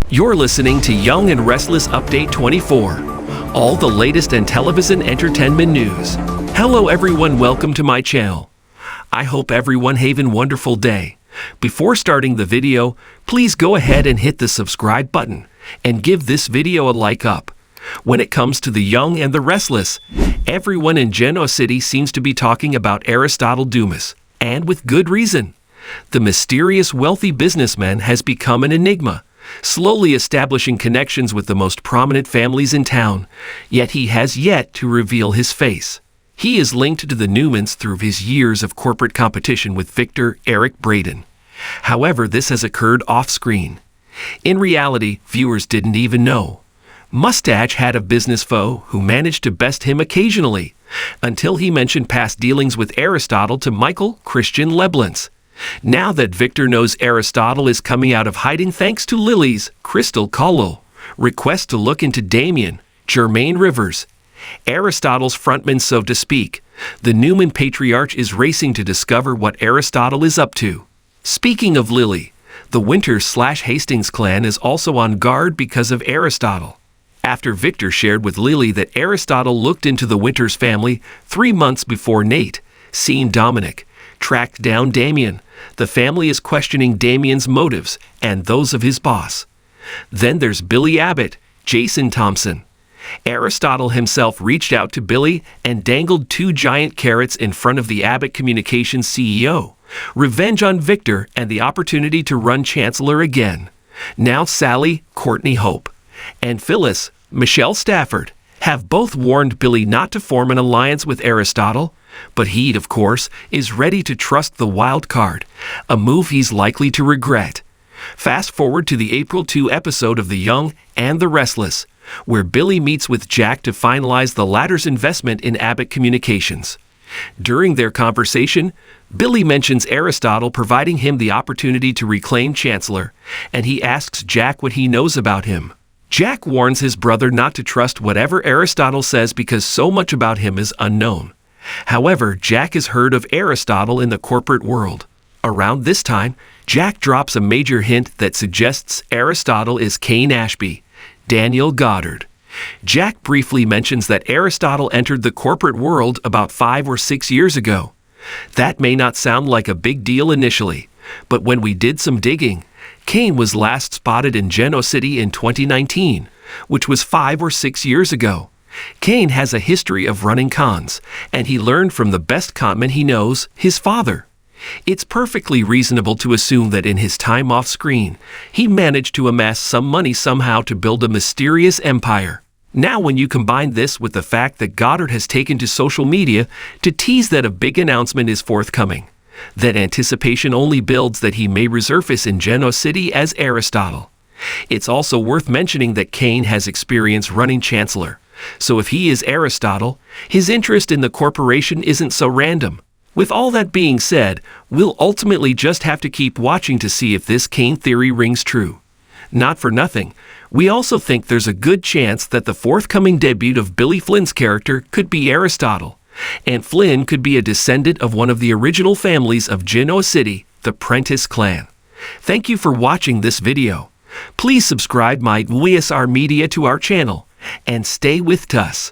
You're listening to Young and Restless Update 24, all the latest in television entertainment news. Hello everyone, welcome to my channel. I hope everyone have a wonderful day. Before starting the video, please go ahead and hit the subscribe button and give this video a like up. When it comes to the young and the restless, everyone in Genoa City seems to be talking about Aristotle Dumas, and with good reason. The mysterious wealthy businessman has become an enigma, slowly establishing connections with the most prominent families in town, yet he has yet to reveal his face. He is linked to the Newmans through his years of corporate competition with Victor Eric Braden. However, this has occurred off-screen. In reality, viewers didn't even know. Mustache had a business foe who managed to best him occasionally, until he mentioned past dealings with Aristotle to Michael Christian Leblance. Now that Victor knows Aristotle is coming out of hiding thanks to Lily's Crystal Colo request to look into Damien Germain Rivers, Aristotle's frontman so to speak, the Newman patriarch is racing to discover what Aristotle is up to. Speaking of Lily, the Winters/Hastings clan is also on guard because of Aristotle. After Victor shared with Lily that Aristotle looked into the Winters family 3 months before Nate, seen Dominic, tracked down Damien, the family is questioning Damien's motives and those of his boss. Then there's Billy Abbott, Jason Thompson. Aristotle himself reached out to Billy and dangled 2 giant carrots in front of the Abbott Communications CEO. Revenge on Victor and the opportunity to run Chancellor again. Now Sally, Courtney Hope, and Phyllis, Michelle Stafford, have both warned Billy not to form an alliance with Aristotle, but he, of course, is ready to trust the wild card, a move he's likely to regret. Fast forward to the April 2 episode of The Young and the Restless, where Billy meets with Jack to finalize the latter's investment in Abbott Communications. During their conversation, Billy mentions Aristotle providing him the opportunity to reclaim Chancellor, and he asks Jack what he knows about him. Jack warns his brother not to trust whatever Aristotle says because so much about him is unknown. However, Jack has heard of Aristotle in the corporate world. Around this time, Jack drops a major hint that suggests Aristotle is Cain Ashby, Daniel Goddard. Jack briefly mentions that Aristotle entered the corporate world about 5 or 6 years ago. That may not sound like a big deal initially, but when we did some digging, Cain was last spotted in Genoa City in 2019, which was 5 or 6 years ago. Cain has a history of running cons, and he learned from the best conman he knows, his father. It's perfectly reasonable to assume that in his time off screen, he managed to amass some money somehow to build a mysterious empire. Now when you combine this with the fact that Goddard has taken to social media to tease that a big announcement is forthcoming, that anticipation only builds that he may resurface in Genoa City as Aristotle. It's also worth mentioning that Cain has experience running Chancellor, so if he is Aristotle, his interest in the corporation isn't so random. With all that being said, we'll ultimately just have to keep watching to see if this Cain theory rings true. Not for nothing, we also think there's a good chance that the forthcoming debut of Billy Flynn's character could be Aristotle, and Flynn could be a descendant of one of the original families of Genoa City, the Prentice clan. Thank you for watching this video. Please subscribe my WSR Media to our channel, and stay with us.